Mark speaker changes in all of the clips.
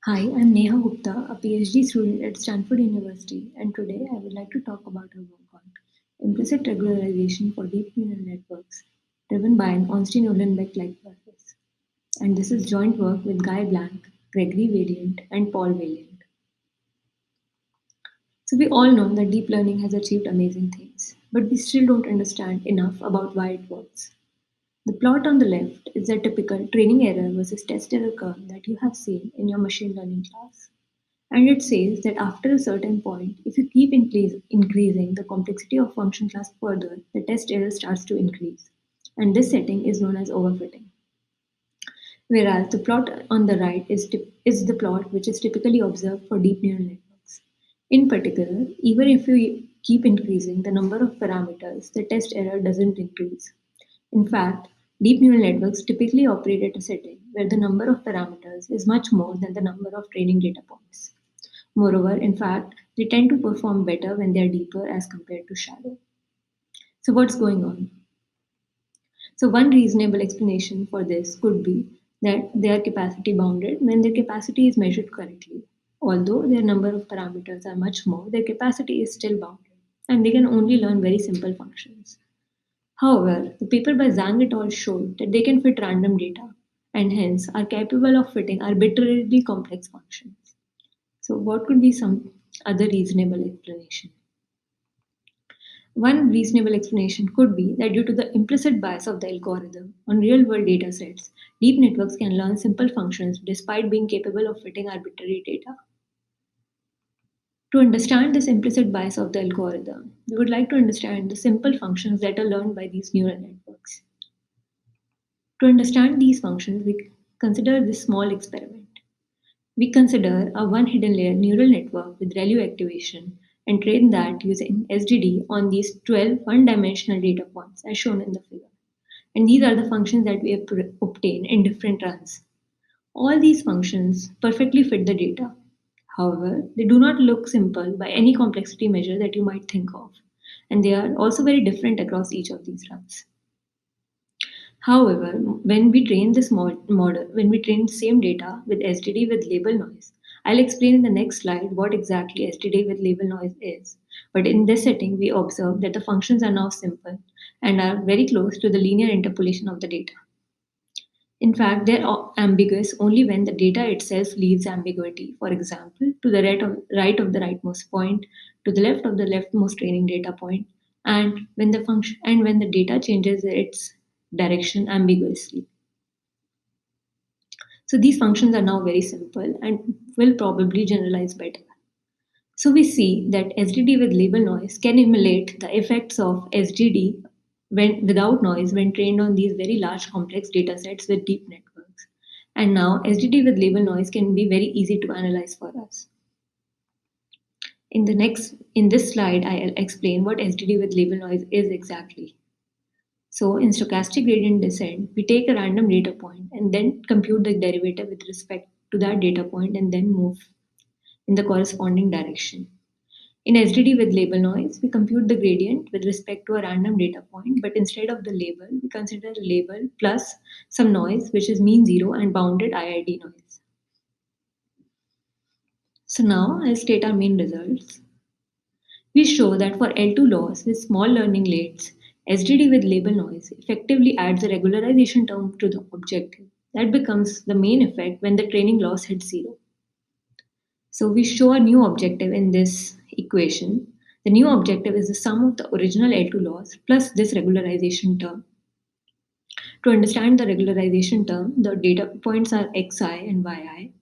Speaker 1: Hi, I'm Neha Gupta, a PhD student at Stanford University, and today I would like to talk about a work on implicit regularization for deep neural networks, driven by an Ornstein-Uhlenbeck-like process. And this is joint work with Guy Blank, Gregory Valiant, and Paul Valiant. So we all know that deep learning has achieved amazing things, but we still don't understand enough about why it works. The plot on the left is a typical training error versus test error curve that you have seen in your machine learning class. And it says that after a certain point, if you keep increasing the complexity of function class further, the test error starts to increase. And this setting is known as overfitting. Whereas the plot on the right is the plot which is typically observed for deep neural networks. In particular, even if you keep increasing the number of parameters, the test error doesn't increase. In fact, deep neural networks typically operate at a setting where the number of parameters is much more than the number of training data points. Moreover, in fact, they tend to perform better when they are deeper as compared to shallow. So, what's going on? So, one reasonable explanation for this could be that they are capacity bounded when their capacity is measured correctly. Although their number of parameters are much more, their capacity is still bounded, and they can only learn very simple functions. However, the paper by Zhang et al. Showed that they can fit random data and hence are capable of fitting arbitrarily complex functions. So, what could be some other reasonable explanation? One reasonable explanation could be that due to the implicit bias of the algorithm on real world data sets, deep networks can learn simple functions despite being capable of fitting arbitrary data. To understand this implicit bias of the algorithm, we would like to understand the simple functions that are learned by these neural networks. To understand these functions, we consider this small experiment. We consider a one hidden layer neural network with ReLU activation and train that using SGD on these 12 one-dimensional data points as shown in the figure. And these are the functions that we obtain in different runs. All these functions perfectly fit the data. However, they do not look simple by any complexity measure that you might think of, and they are also very different across each of these runs. However, when we train this model, when we train the same data with SDD with label noise, I'll explain in the next slide what exactly SDD with label noise is. But in this setting, we observe that the functions are now simple and are very close to the linear interpolation of the data. In fact, they're ambiguous only when the data itself leaves ambiguity. For example, to the right of the rightmost point, to the left of the leftmost training data point, and when the data changes its direction ambiguously. So these functions are now very simple and will probably generalize better. So we see that SDD with label noise can emulate the effects of SDD without noise when trained on these very large complex data sets with deep networks. And now SDD with label noise can be very easy to analyze for us. In this slide, I'll explain what SDD with label noise is exactly. So in stochastic gradient descent, we take a random data point and then compute the derivative with respect to that data point and then move in the corresponding direction. In SDD with label noise, we compute the gradient with respect to a random data point, but instead of the label, we consider a label plus some noise, which is mean zero and bounded IID noise. So now I'll state our main results. We show that for L2 laws with small learning rates, SDD with label noise effectively adds a regularization term to the objective. That becomes the main effect when the training loss hits zero. So we show a new objective in this equation. The new objective is the sum of the original L2 laws plus this regularization term. To understand the regularization term, the data points are xi and yi.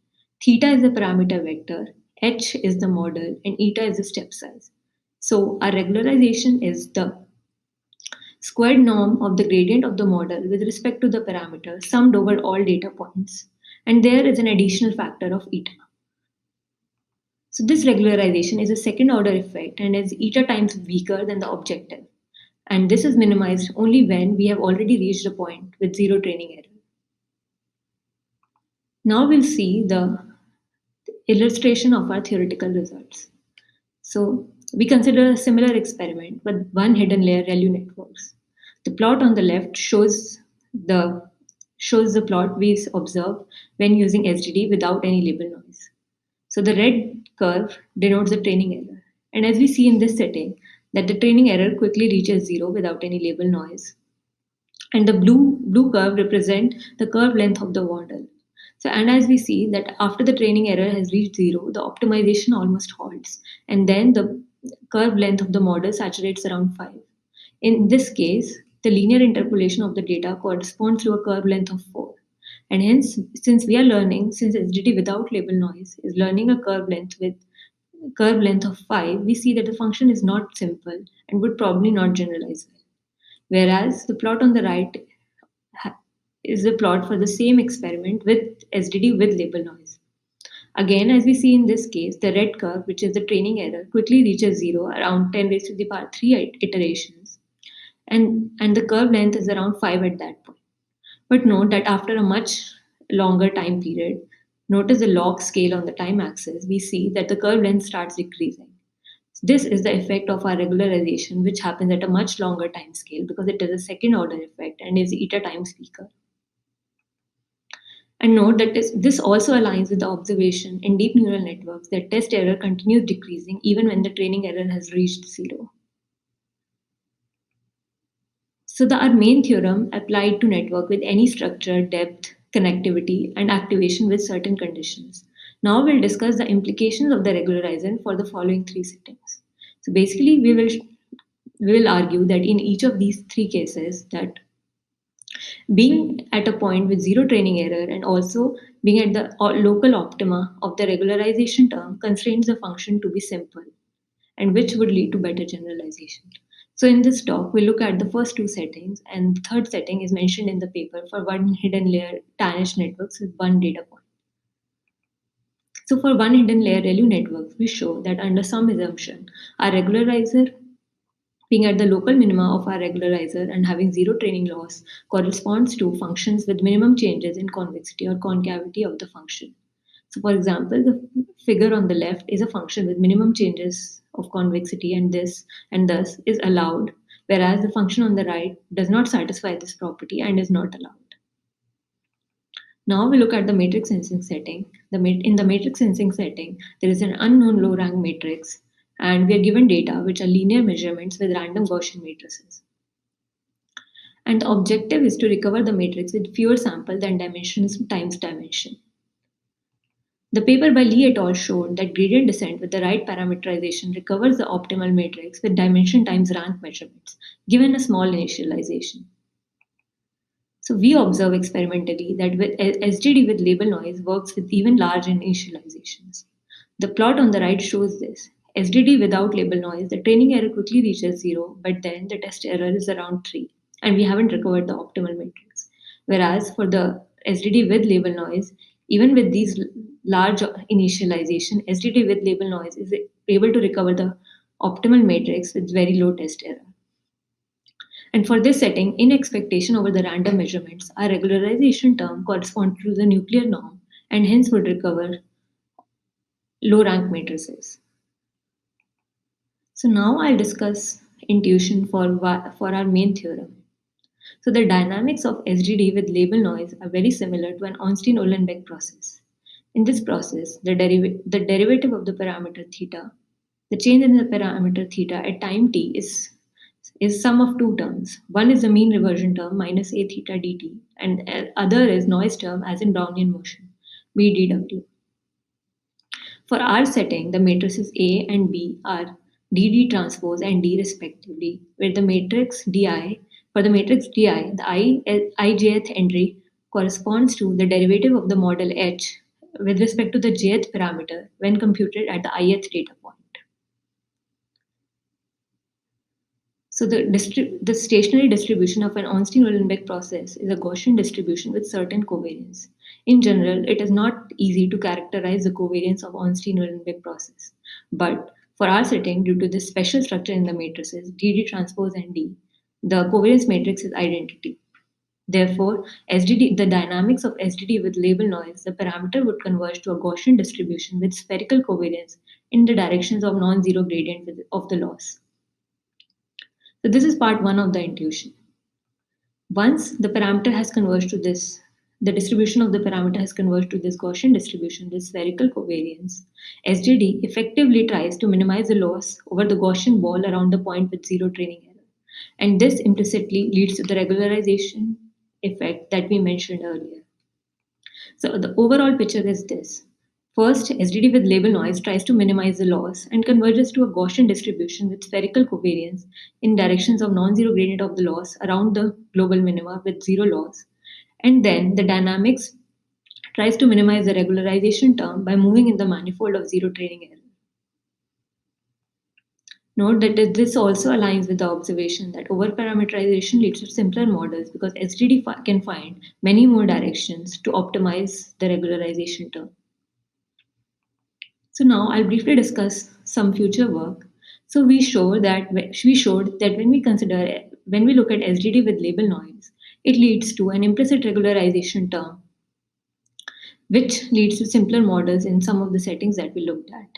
Speaker 1: Theta is the parameter vector, h is the model, and eta is the step size. So our regularization is the squared norm of the gradient of the model with respect to the parameter summed over all data points. And there is an additional factor of eta. So this regularization is a second order effect and is eta times weaker than the objective. And this is minimized only when we have already reached a point with zero training error. Now we'll see the illustration of our theoretical results. So we consider a similar experiment with one hidden layer ReLU networks. The plot on the left shows the shows the plot we observe when using SDD without any label noise. So the red curve denotes the training error. And as we see in this setting, that the training error quickly reaches zero without any label noise. And the blue curve represent the curve length of the model. So and as we see that after the training error has reached zero, the optimization almost halts, and then the curve length of the model saturates around 5. In this case, the linear interpolation of the data corresponds to a curve length of 4. And hence, since SDT without label noise is learning a curve length of 5, we see that the function is not simple and would probably not generalize well. Whereas the plot on the right is the plot for the same experiment with SDD with label noise. Again, as we see in this case, the red curve, which is the training error, quickly reaches zero around 10 raised to the power 3 iterations, and the curve length is around 5 at that point. But note that after a much longer time period, notice the log scale on the time axis, we see that the curve length starts decreasing. This is the effect of our regularization, which happens at a much longer time scale because it is a second order effect and is eta times weaker. And note that this also aligns with the observation in deep neural networks that test error continues decreasing even when the training error has reached zero. So our main theorem applied to network with any structure, depth, connectivity, and activation with certain conditions. Now we'll discuss the implications of the regularizer for the following three settings. So basically, we will argue that in each of these three cases, that being at a point with zero training error and also being at the local optima of the regularization term constrains the function to be simple, and which would lead to better generalization. So in this talk, we look at the first two settings, and the third setting is mentioned in the paper for one hidden layer Tanish networks with one data point. So for one hidden layer ReLU networks, we show that under some assumption, our regularizer being at the local minima of our regularizer and having zero training loss corresponds to functions with minimum changes in convexity or concavity of the function. So for example, the figure on the left is a function with minimum changes of convexity and thus is allowed, whereas the function on the right does not satisfy this property and is not allowed. Now we look at the matrix sensing setting. In the matrix sensing setting, there is an unknown low rank matrix, and we are given data which are linear measurements with random Gaussian matrices. And the objective is to recover the matrix with fewer samples than dimensions times dimension. The paper by Lee et al. Showed that gradient descent with the right parameterization recovers the optimal matrix with dimension times rank measurements, given a small initialization. So we observe experimentally that with SDD with label noise works with even large initializations. The plot on the right shows this. SDD without label noise, the training error quickly reaches zero, but then the test error is around 3, and we haven't recovered the optimal matrix. Whereas for the SDD with label noise, even with these large initialization, SDD with label noise is able to recover the optimal matrix with very low test error. And for this setting, in expectation over the random measurements, our regularization term corresponds to the nuclear norm and hence would recover low rank matrices. So now I'll discuss intuition for our main theorem. So the dynamics of SDD with label noise are very similar to an Ornstein-Uhlenbeck process. In this process, the derivative of the parameter theta, the change in the parameter theta at time t is sum of two terms. One is the mean reversion term minus a theta dt, and other is noise term as in Brownian motion, b dw. For our setting, the matrices A and B are dd transpose and D respectively, where the matrix Di, for the matrix Di, the ijth entry corresponds to the derivative of the model H with respect to the jth parameter when computed at the ith data point. So the stationary distribution of an Ornstein-Uhlenbeck process is a Gaussian distribution with certain covariance. In general, it is not easy to characterize the covariance of Ornstein-Uhlenbeck process. But for our setting, due to this special structure in the matrices, DD transpose and D, the covariance matrix is identity. Therefore, the dynamics of SDD with label noise, the parameter would converge to a Gaussian distribution with spherical covariance in the directions of non-zero gradient of the loss. So this is part one of the intuition. Once the parameter has converged to this the distribution of the parameter has converged to this Gaussian distribution, this spherical covariance. SGD effectively tries to minimize the loss over the Gaussian ball around the point with zero training error. And this implicitly leads to the regularization effect that we mentioned earlier. So the overall picture is this. First, SGD with label noise tries to minimize the loss and converges to a Gaussian distribution with spherical covariance in directions of non-zero gradient of the loss around the global minima with zero loss. And then the dynamics tries to minimize the regularization term by moving in the manifold of zero training error. Note that this also aligns with the observation that overparameterization leads to simpler models because SGD can find many more directions to optimize the regularization term. So now I'll briefly discuss some future work. So we showed that when we look at SGD with label noise, it leads to an implicit regularization term, which leads to simpler models in some of the settings that we looked at.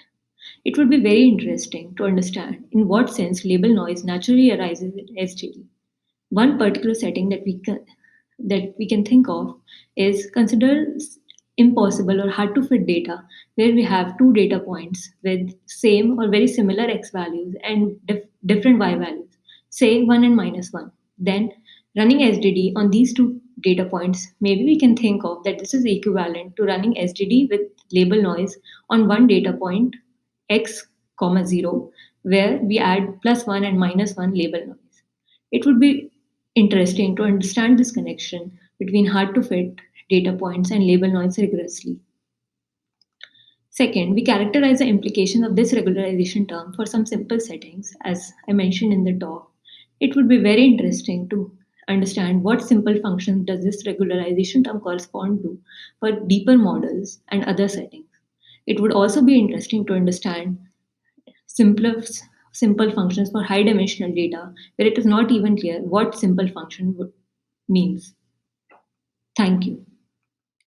Speaker 1: It would be very interesting to understand in what sense label noise naturally arises in SGD. One particular setting that we can think of is consider impossible or hard to fit data where we have two data points with same or very similar x values and different y values, say 1 and minus 1. Then running SDD on these two data points, maybe we can think of that this is equivalent to running SDD with label noise on one data point x comma 0 where we add plus 1 and minus 1 label noise. It would be interesting to understand this connection between hard to fit data points and label noise rigorously. Second, we characterize the implication of this regularization term for some simple settings, as I mentioned in the talk. It would be very interesting to understand what simple functions does this regularization term correspond to for deeper models and other settings. It would also be interesting to understand simpler simple functions for high dimensional data where it is not even clear what simple function would means. Thank you.